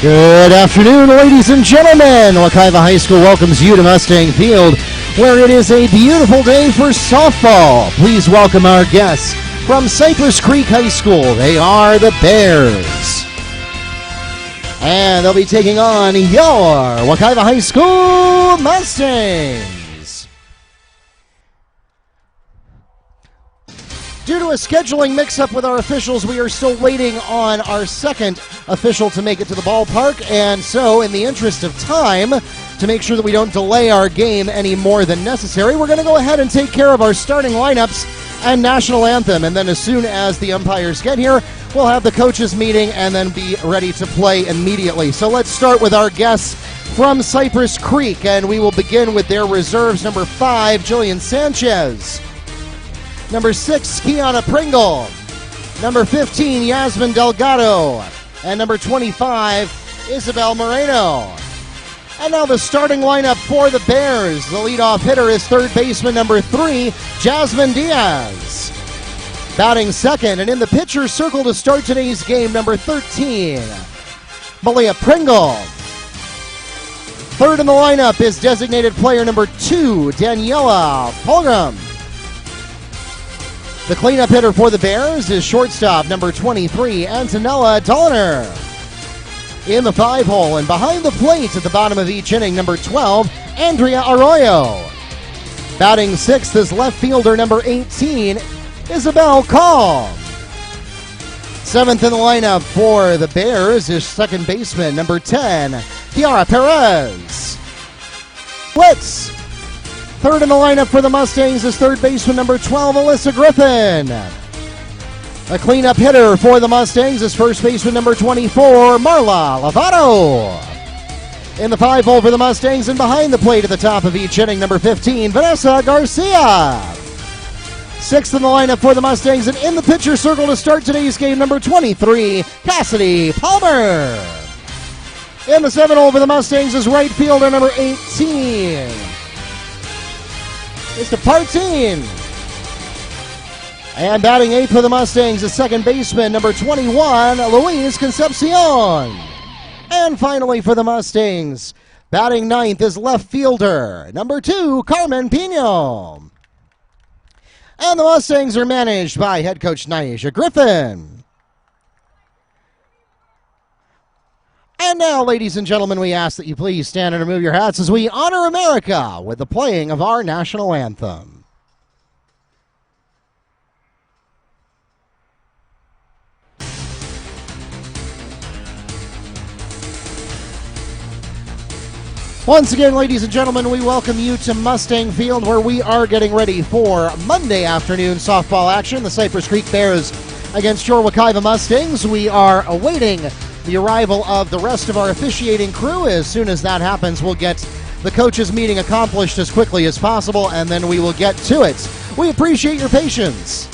Good afternoon, ladies and gentlemen. Wekiva High School welcomes you to Mustang Field, where it is a beautiful day for softball. Please welcome our guests from Cypress Creek High School. They are the Bears. And they'll be taking on your Wekiva High School Mustangs. Due to a scheduling mix-up with our officials, we are still waiting on our second official to make it to the ballpark, and so in the interest of time, to make sure that we don't delay our game any more than necessary, we're going to go ahead and take care of our starting lineups and national anthem, and then as soon as the umpires get here, we'll have the coaches meeting and then be ready to play immediately. So let's start with our guests from Cypress Creek, and we will begin with their reserves. Number 5, Jillian Sanchez. Number 6, Kiana Pringle. Number 15, Yasmin Delgado. And number 25, Isabel Moreno. And now the starting lineup for the Bears. The leadoff hitter is third baseman number 3, Jasmine Diaz. Batting second and in the pitcher's circle to start today's game, number 13, Malia Pringle. Third in the lineup is designated player number 2, Daniela Polgram. The cleanup hitter for the Bears is shortstop number 23, Antonella Doliner. In the 5-hole and behind the plate at the bottom of each inning, number 12, Andrea Arroyo. Batting sixth is left fielder number 18, Isabel Call. Seventh in the lineup for the Bears is second baseman number 10, Kiara Perez. Blitz. Third in the lineup for the Mustangs is third baseman number 12, Alyssa Griffin. A cleanup hitter for the Mustangs is first baseman number 24, Marla Lovato. In the 5-hole for the Mustangs and behind the plate at the top of each inning, number 15, Vanessa Garcia. Sixth in the lineup for the Mustangs and in the pitcher circle to start today's game, number 23, Cassidy Palmer. In the 7-hole for the Mustangs is right fielder number 18, Mr. Partine. And batting eighth for the Mustangs is second baseman number 21, Luis Concepcion. And finally for the Mustangs, batting ninth is left fielder number 2, Carmen Pino. And the Mustangs are managed by head coach Nyesha Griffin. And now, ladies and gentlemen, we ask that you please stand and remove your hats as we honor America with the playing of our national anthem. Once again, ladies and gentlemen, we welcome you to Mustang Field, where we are getting ready for Monday afternoon softball action. The Cypress Creek Bears against your Wekiva Mustangs. We are awaiting the arrival of the rest of our officiating crew. As soon as that happens, we'll get the coaches meeting accomplished as quickly as possible, and then we will get to it. We appreciate your patience.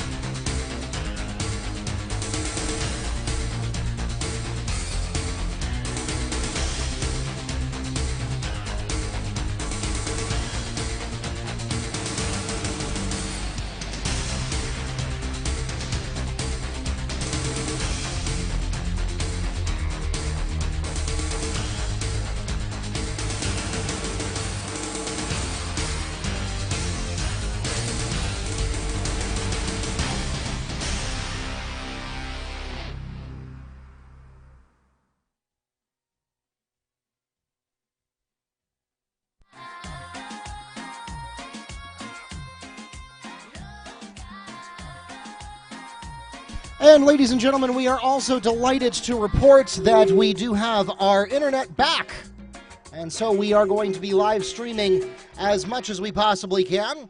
And ladies and gentlemen, we are also delighted to report that we do have our internet back. And so we are going to be live streaming as much as we possibly can.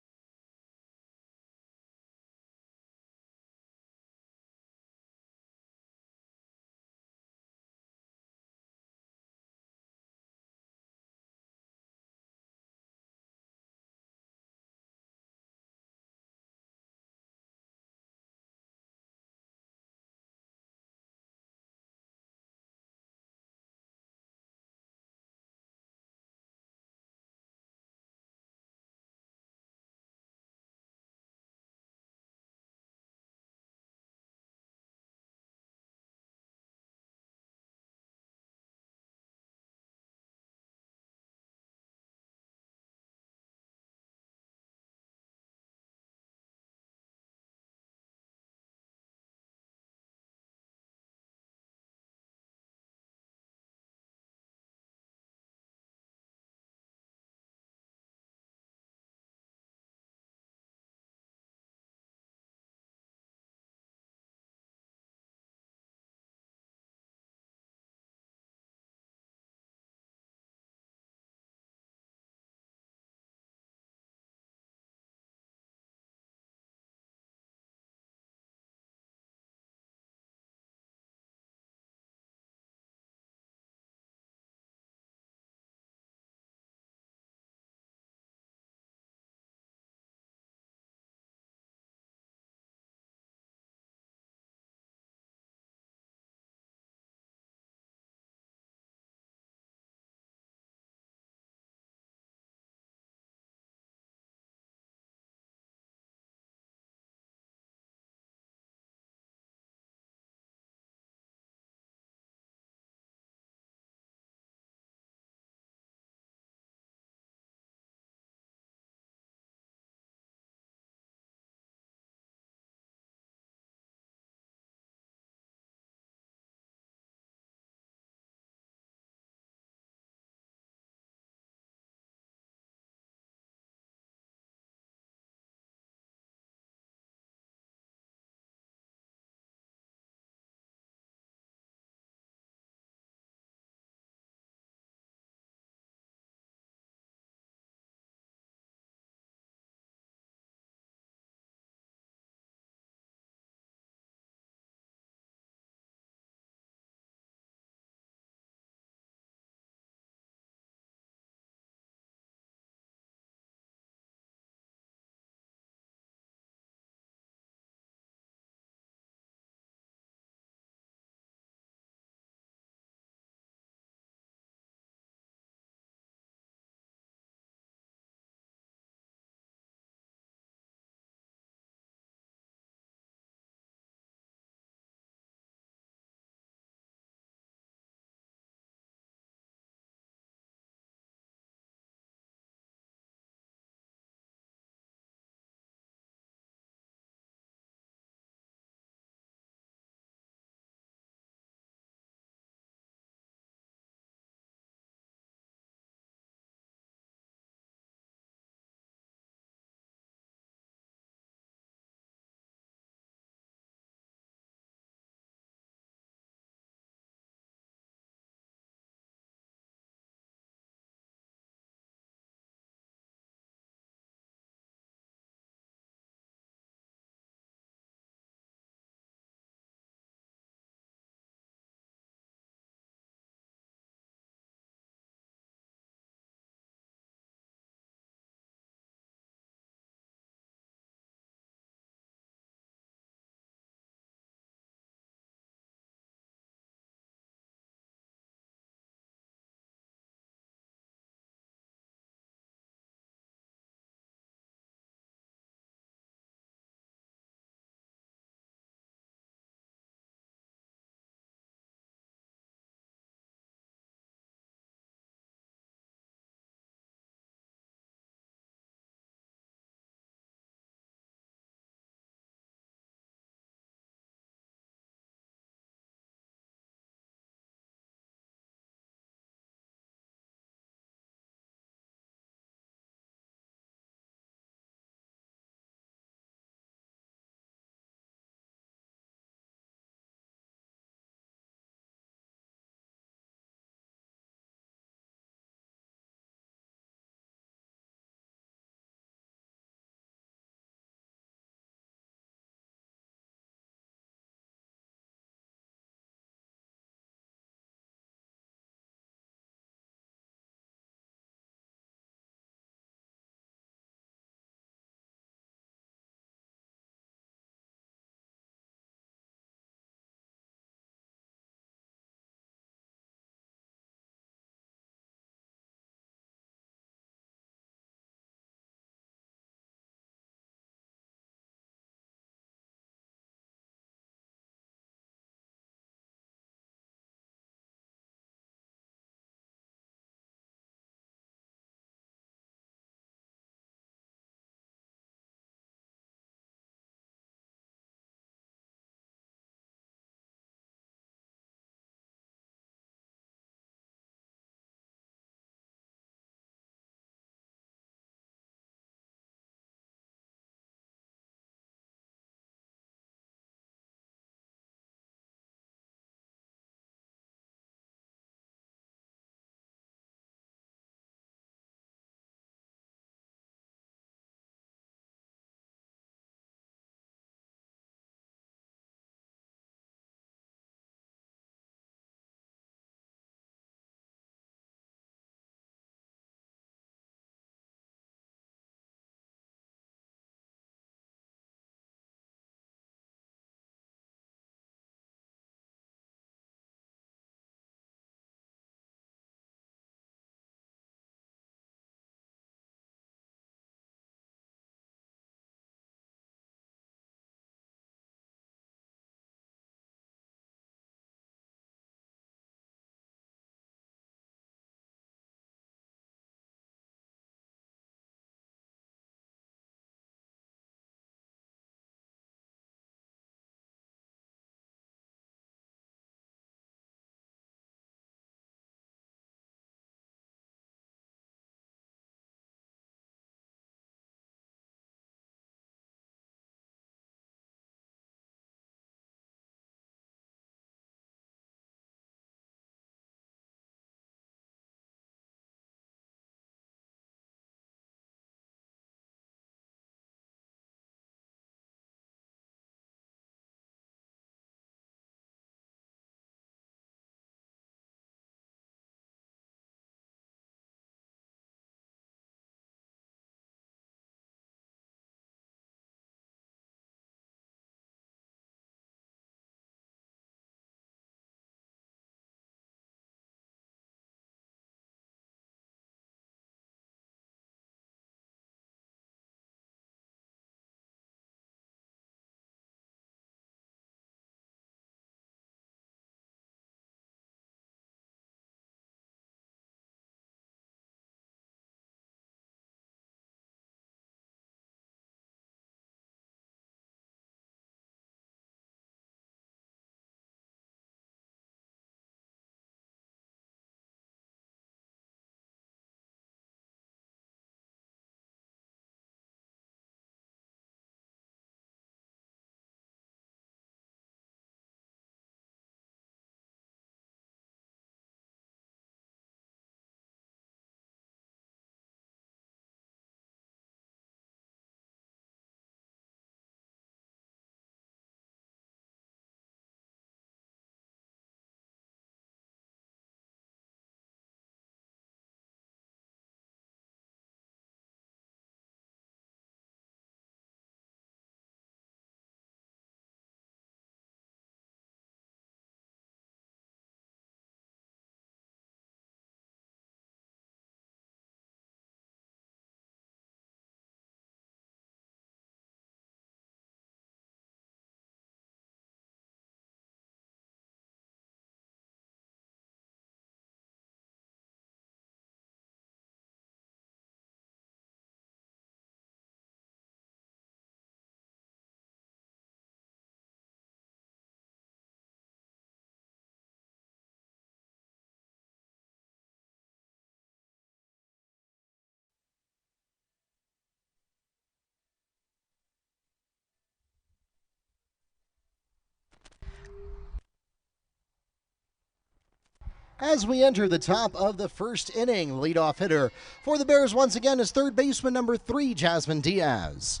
As we enter the top of the first inning, leadoff hitter for the Bears once again is third baseman number 3, Jasmine Diaz.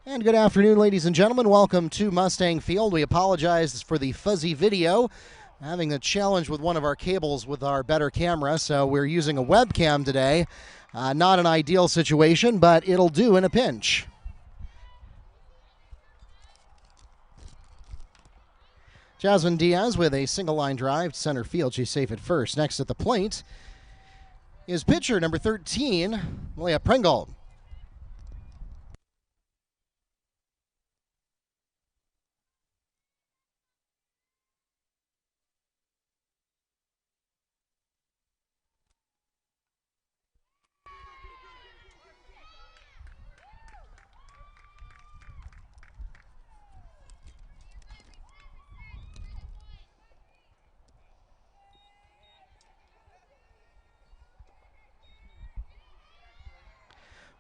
And good afternoon, ladies and gentlemen. Welcome to Mustang Field. We apologize for the fuzzy video. Having a challenge with one of our cables with our better camera, so we're using a webcam today. Not an ideal situation, but it'll do in a pinch. Jasmine Diaz with a single line drive to center field. She's safe at first. Next at the plate is pitcher number 13, Leah Pringle.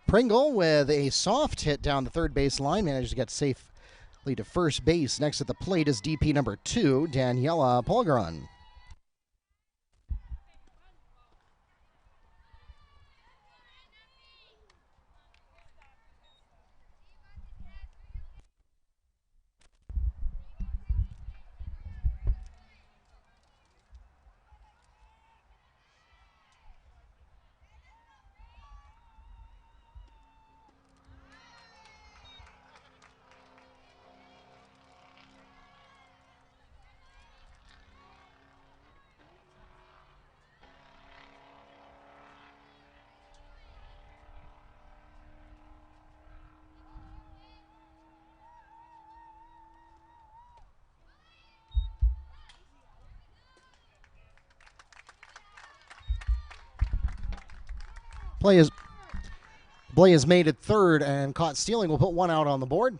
Pringle with a soft hit down the third base line, managed to get safely to first base. Next at the plate is DP number 2, Daniela Polgaron. Play is made at third and caught stealing. We'll put one out on the board.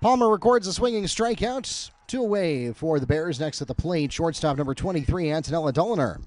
Palmer records a swinging strikeout. 2 away for the Bears. Next at the plate, shortstop number 23, Antonella Dulliner.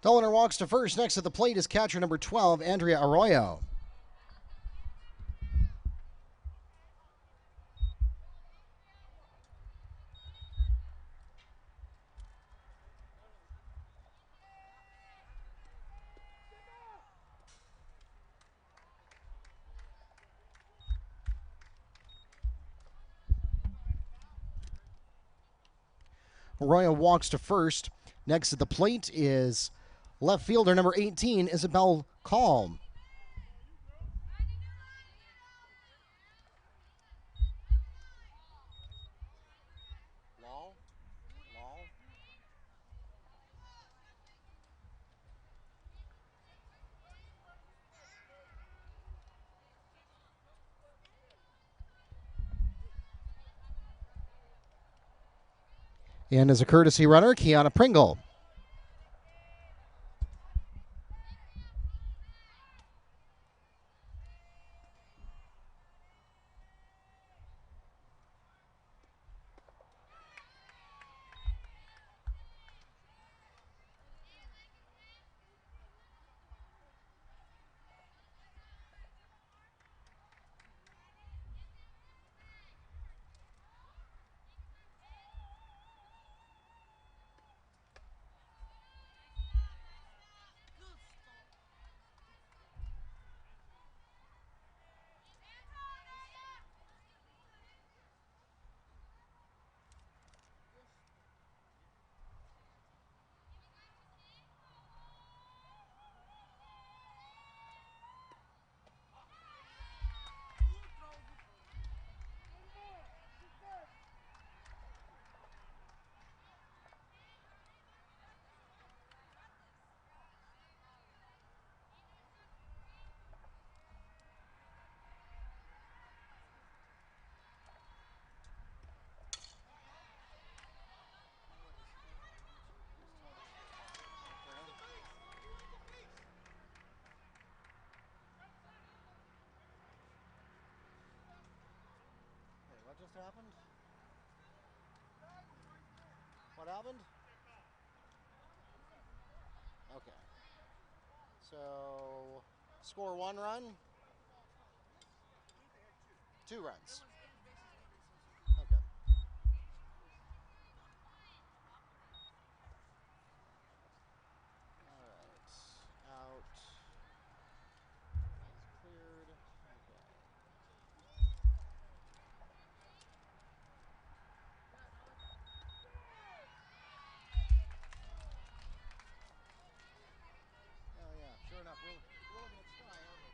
Dulliner walks to first. Next at the plate is catcher number 12, Andrea Arroyo. Arroyo walks to first. Next at the plate is left fielder number 18, Isabel Calm. And as a courtesy runner, Kiana Pringle. What just happened? What happened? Okay. So, score 1 run? 2 runs. Okay. All right. Out. That's cleared. Okay. Oh, yeah. Sure enough, we're looking at Sky, aren't we?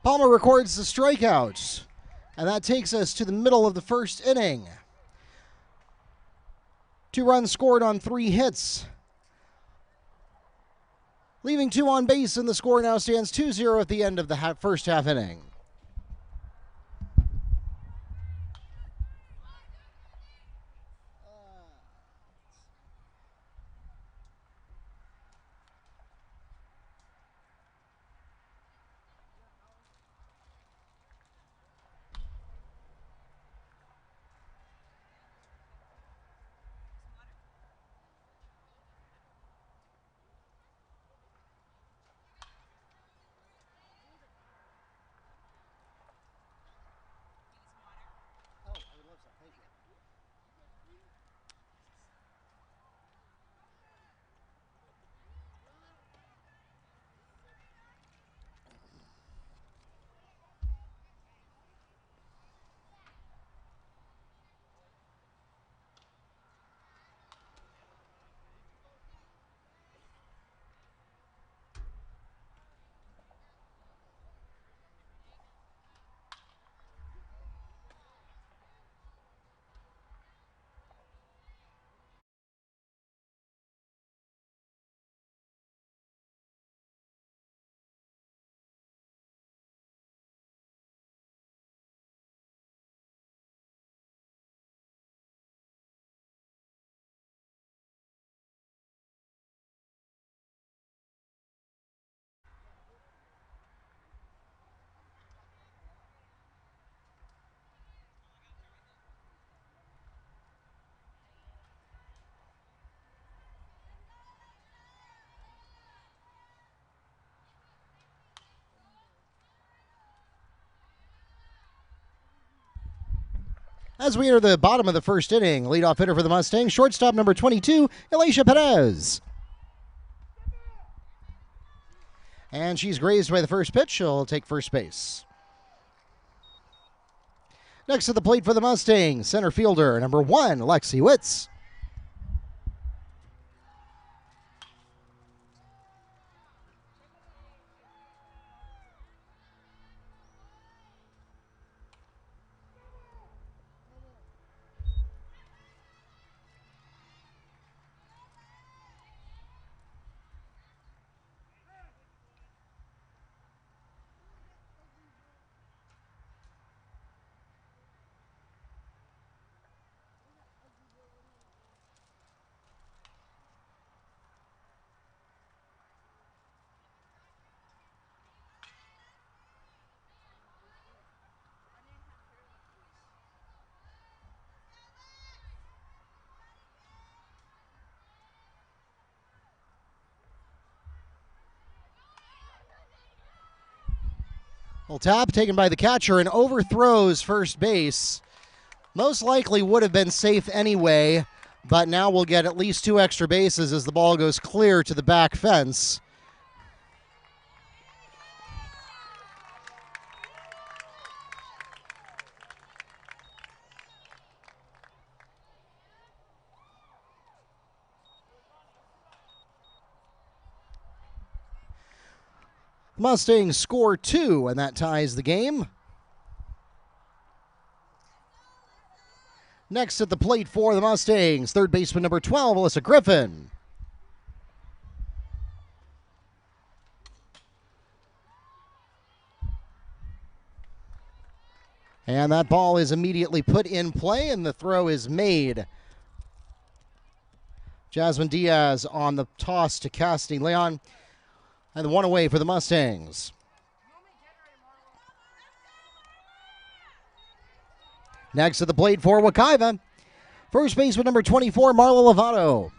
Palmer records the strikeout, and that takes us to the middle of the first inning. 2 runs scored on 3 hits, leaving 2 on base, and the score now stands 2-0 at the end of the first half inning. As we enter the bottom of the first inning, leadoff hitter for the Mustangs, shortstop number 22, Elisha Perez. And she's grazed by the first pitch. She'll take first base. Next to the plate for the Mustangs, center fielder number 1, Lexi Witz. Well, tap taken by the catcher and overthrows first base. Most likely would have been safe anyway, but now we'll get at least 2 extra bases as the ball goes clear to the back fence. Mustangs score 2, and that ties the game. Next at the plate for the Mustangs, third baseman number 12, Alyssa Griffin. And that ball is immediately put in play, and the throw is made. Jasmine Diaz on the toss to Cassidy Leon. And the one away for the Mustangs. Next to the plate for Wekiva, first baseman number 24, Marla Lovato.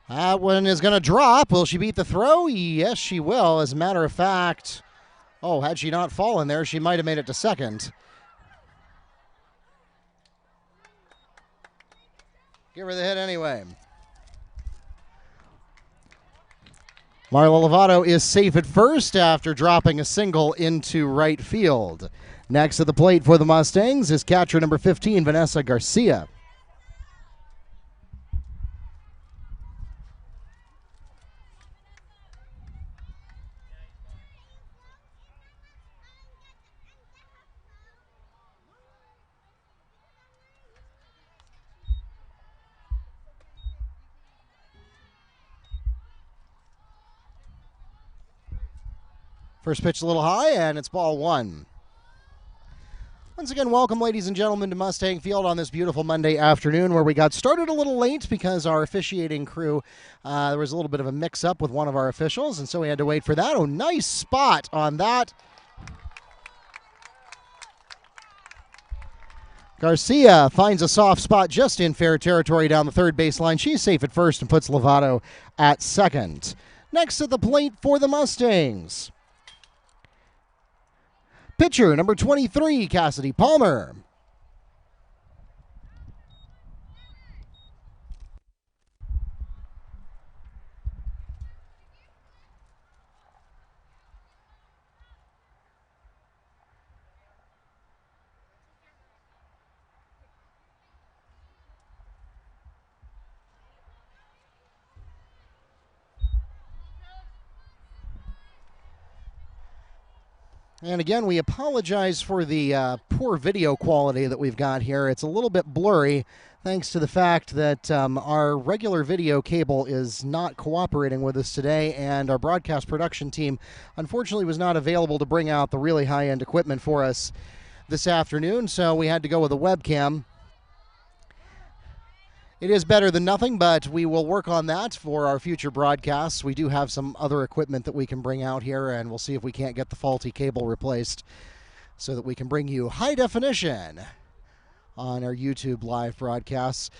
That one is going to drop. Will she beat the throw? Yes, she will. As a matter of fact, had she not fallen there, she might have made it to second. Give her the hit anyway. Marla Lovato is safe at first after dropping a single into right field. Next at the plate for the Mustangs is catcher number 15, Vanessa Garcia. First pitch a little high, and it's ball 1. Once again, welcome, ladies and gentlemen, to Mustang Field on this beautiful Monday afternoon, where we got started a little late because our officiating crew, there was a little bit of a mix-up with one of our officials, and so we had to wait for that. Oh, nice spot on that. Garcia finds a soft spot just in fair territory down the third baseline. She's safe at first and puts Lovato at second. Next at the plate for the Mustangs, pitcher number 23, Cassidy Palmer. And again, we apologize for the poor video quality that we've got here. It's a little bit blurry thanks to the fact that our regular video cable is not cooperating with us today, and our broadcast production team unfortunately was not available to bring out the really high-end equipment for us this afternoon, so we had to go with a webcam. It is better than nothing, but we will work on that for our future broadcasts. We do have some other equipment that we can bring out here, and we'll see if we can't get the faulty cable replaced so that we can bring you high definition on our YouTube live broadcasts.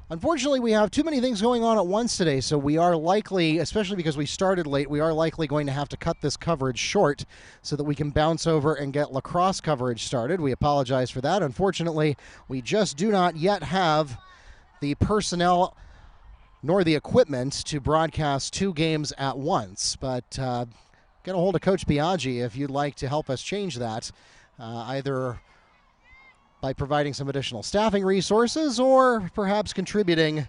Unfortunately, we have too many things going on at once today, so we are likely, especially because we started late, we are likely going to have to cut this coverage short so that we can bounce over and get lacrosse coverage started. We apologize for that. Unfortunately, we just do not yet have the personnel nor the equipment to broadcast two games at once, but get a hold of Coach Biaggi if you'd like to help us change that, either by providing some additional staffing resources or perhaps contributing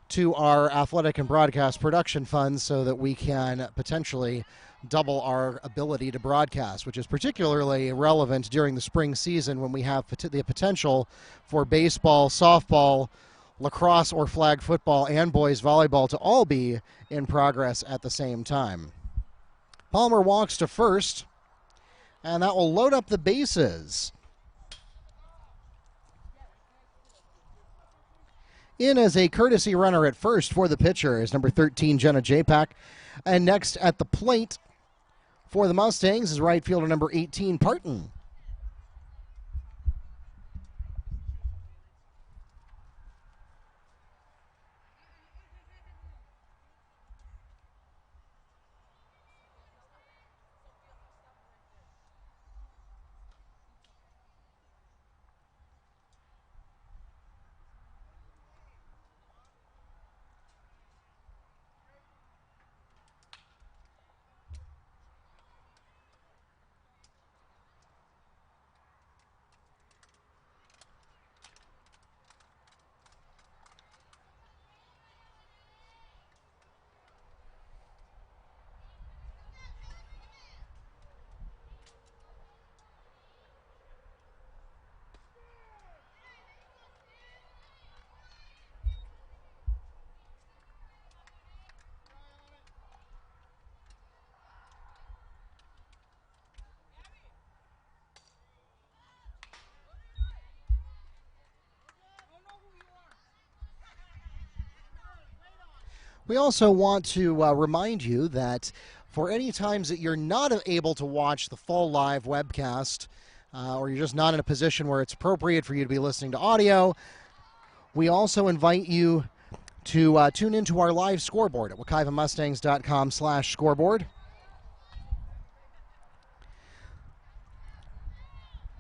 to our athletic and broadcast production funds so that we can potentially double our ability to broadcast, which is particularly relevant during the spring season when we have the potential for baseball, softball, lacrosse or flag football, and boys volleyball to all be in progress at the same time. Palmer walks to first, and that will load up the bases. In as a courtesy runner at first for the pitcher is number 13, Jenna Japak. And next at the plate for the Mustangs is right fielder number 18, Parton. We also want to remind you that for any times that you're not able to watch the full live webcast, or you're just not in a position where it's appropriate for you to be listening to audio, we also invite you to tune into our live scoreboard at wekivamustangs.com/scoreboard.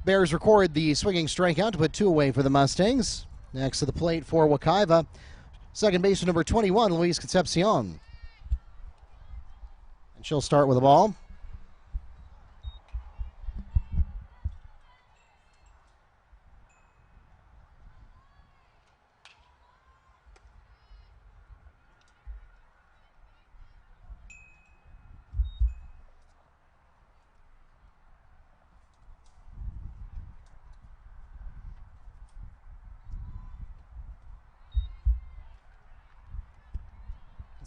Bears record the swinging strikeout to put two away for the Mustangs. Next to the plate for Wekiva, second baseman number 21, Luis Concepcion. And she'll start with the ball.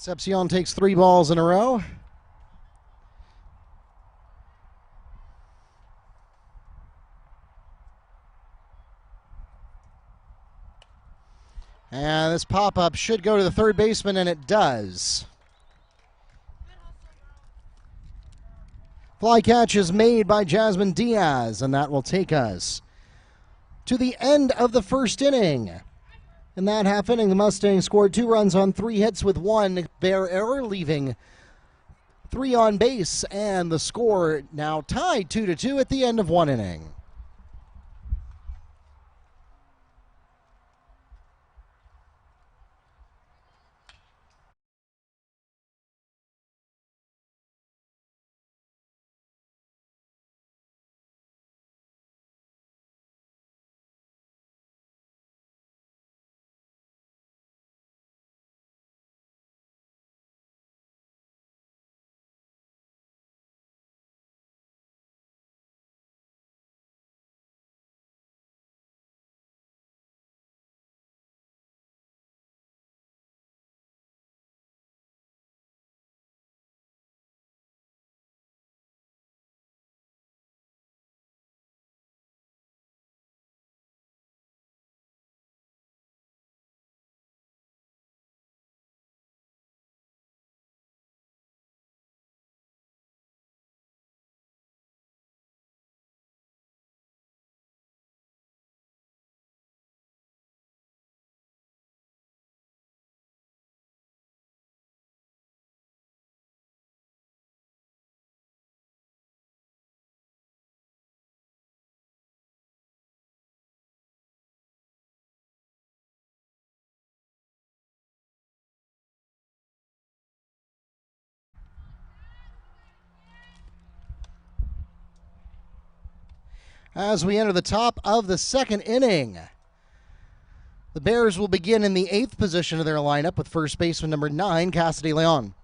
Concepcion takes 3 balls in a row. And this pop-up should go to the third baseman, and it does. Fly catch is made by Jasmine Diaz, and that will take us to the end of the first inning. In that half inning, the Mustangs scored 2 runs on 3 hits with 1 Bear error, leaving 3 on base, and the score now tied 2-2 at the end of 1 inning. As we enter the top of the second inning, the Bears will begin in the 8th position of their lineup with first baseman number 9, Cassidy Leon.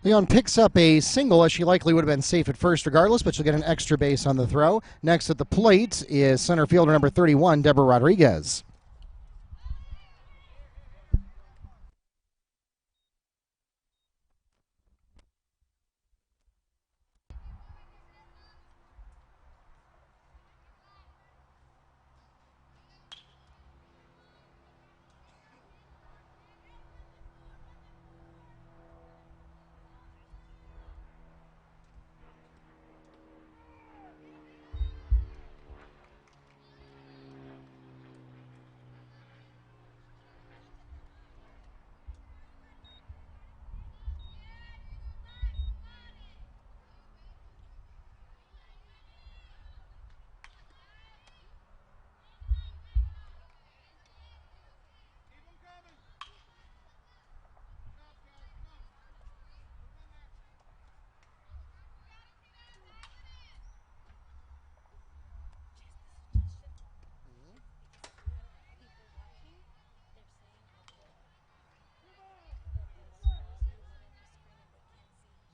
Leon picks up a single, as she likely would have been safe at first regardless, but she'll get an extra base on the throw. Next at the plate is center fielder number 31, Deborah Rodriguez.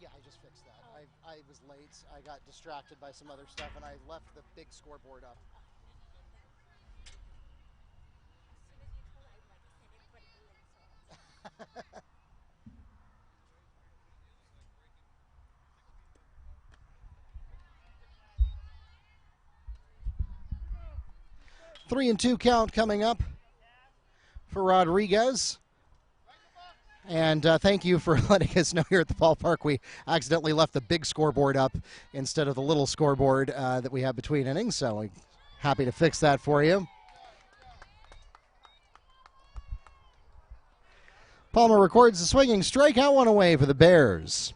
Yeah, I just fixed that. I was late. I got distracted by some other stuff, and I left the big scoreboard up. 3-2 count coming up for Rodriguez. And thank you for letting us know here at the ballpark. We accidentally left the big scoreboard up instead of the little scoreboard that we have between innings. So we're happy to fix that for you. Palmer records the swinging strikeout, one away for the Bears.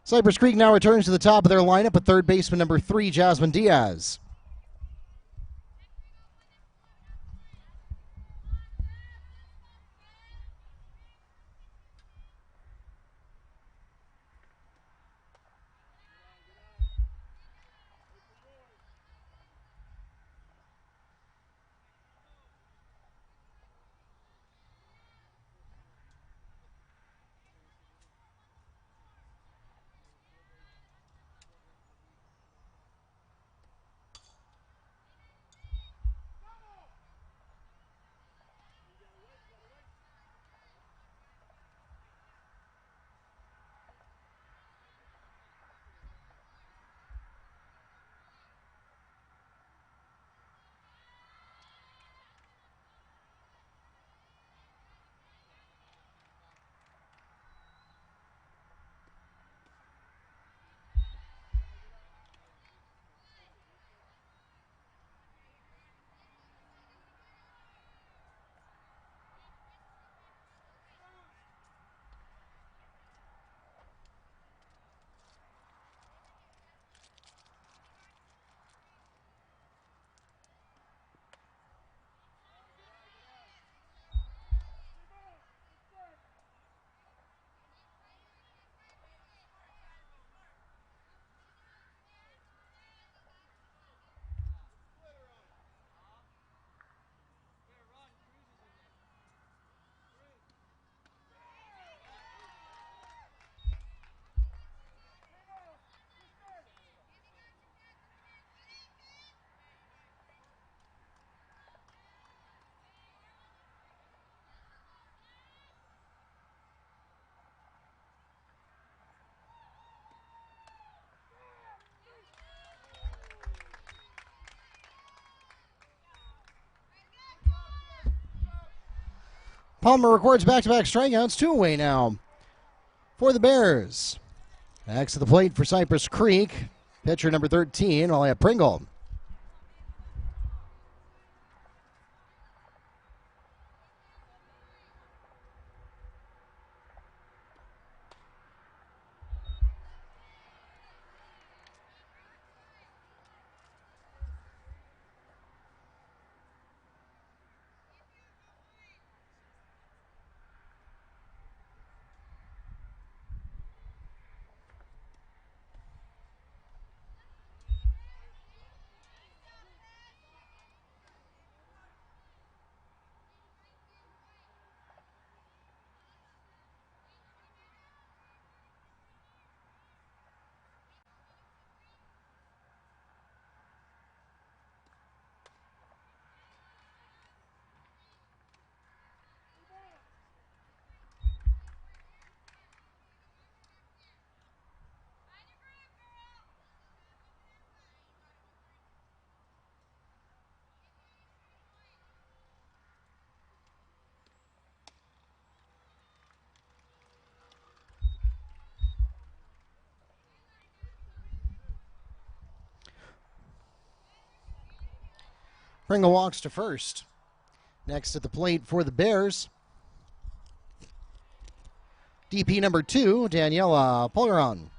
Cypress Creek now returns to the top of their lineup with third baseman number 3, Jasmine Diaz. Palmer records back-to-back strikeouts, 2 away now for the Bears. Next to the plate for Cypress Creek, pitcher number 13, Olaya Pringle. Pringle walks to first. Next at the plate for the Bears, DP number 2, Daniela Polgaron.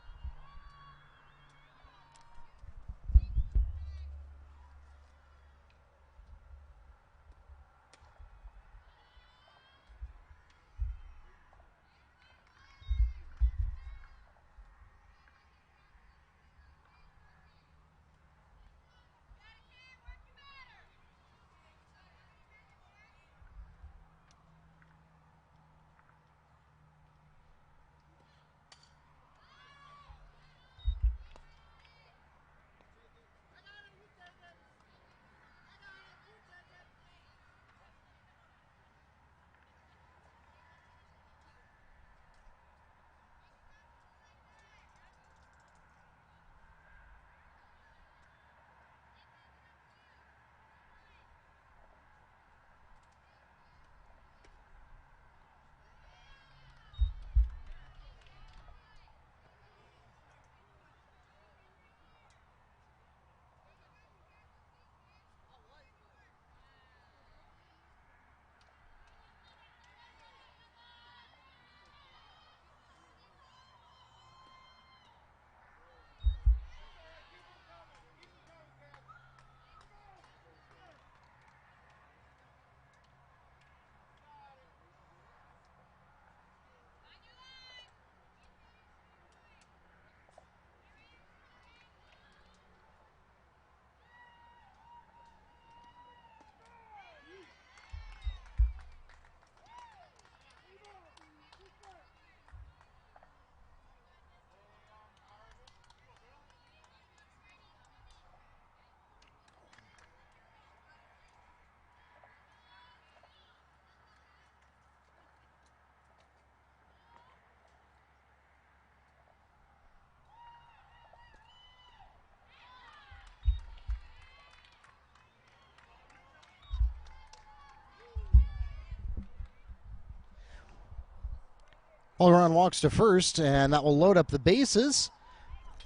All-around walks to first, and that will load up the bases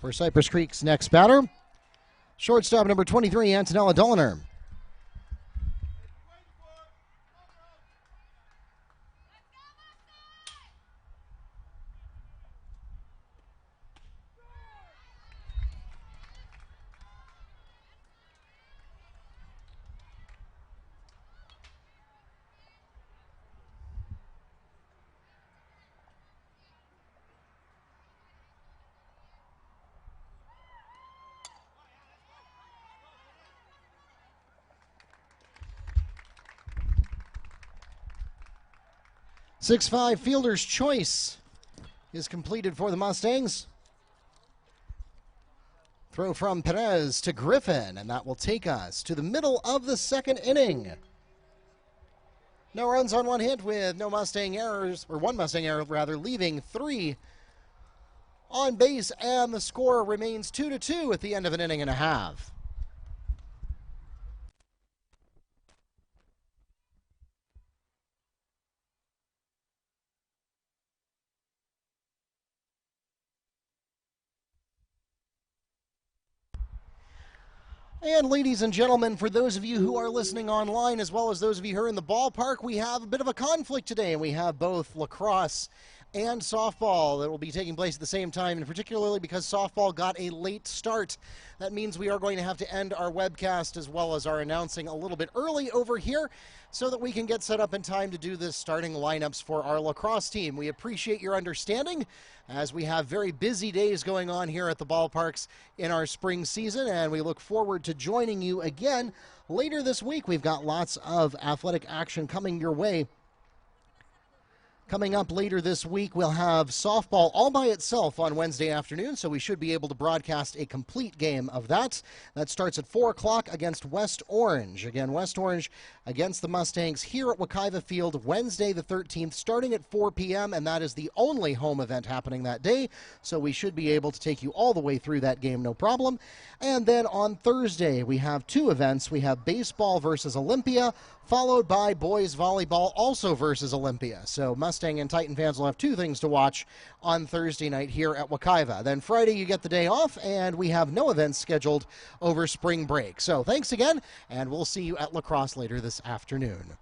for Cypress Creek's next batter. Shortstop number 23, Antonella Dulliner. Six-five fielder's choice is completed for the Mustangs. Throw from Perez to Griffin, and that will take us to the middle of the second inning. No runs on one hit with no Mustang errors, or one Mustang error rather, leaving 3 on base, and the score remains 2-2 at the end of an inning and a half. And ladies and gentlemen, for those of you who are listening online, as well as those of you who are in the ballpark, we have a bit of a conflict today, and we have both lacrosse and softball that will be taking place at the same time, and particularly because softball got a late start. That means we are going to have to end our webcast as well as our announcing a little bit early over here so that we can get set up in time to do the starting lineups for our lacrosse team. We appreciate your understanding as we have very busy days going on here at the ballparks in our spring season, and we look forward to joining you again later this week. We've got lots of athletic action coming your way. Coming up later this week, we'll have softball all by itself on Wednesday afternoon, so we should be able to broadcast a complete game of that. That starts at 4 o'clock against West Orange. Again, West Orange against the Mustangs here at Wekiva Field Wednesday the 13th, starting at 4 p.m., and that is the only home event happening that day, so we should be able to take you all the way through that game, no problem. And then on Thursday, we have 2 events. We have baseball versus Olympia, followed by boys volleyball also versus Olympia. So Mustang and Titan fans will have 2 things to watch on Thursday night here at Wekiva. Then Friday you get the day off, and we have no events scheduled over spring break. So thanks again, and we'll see you at lacrosse later this afternoon.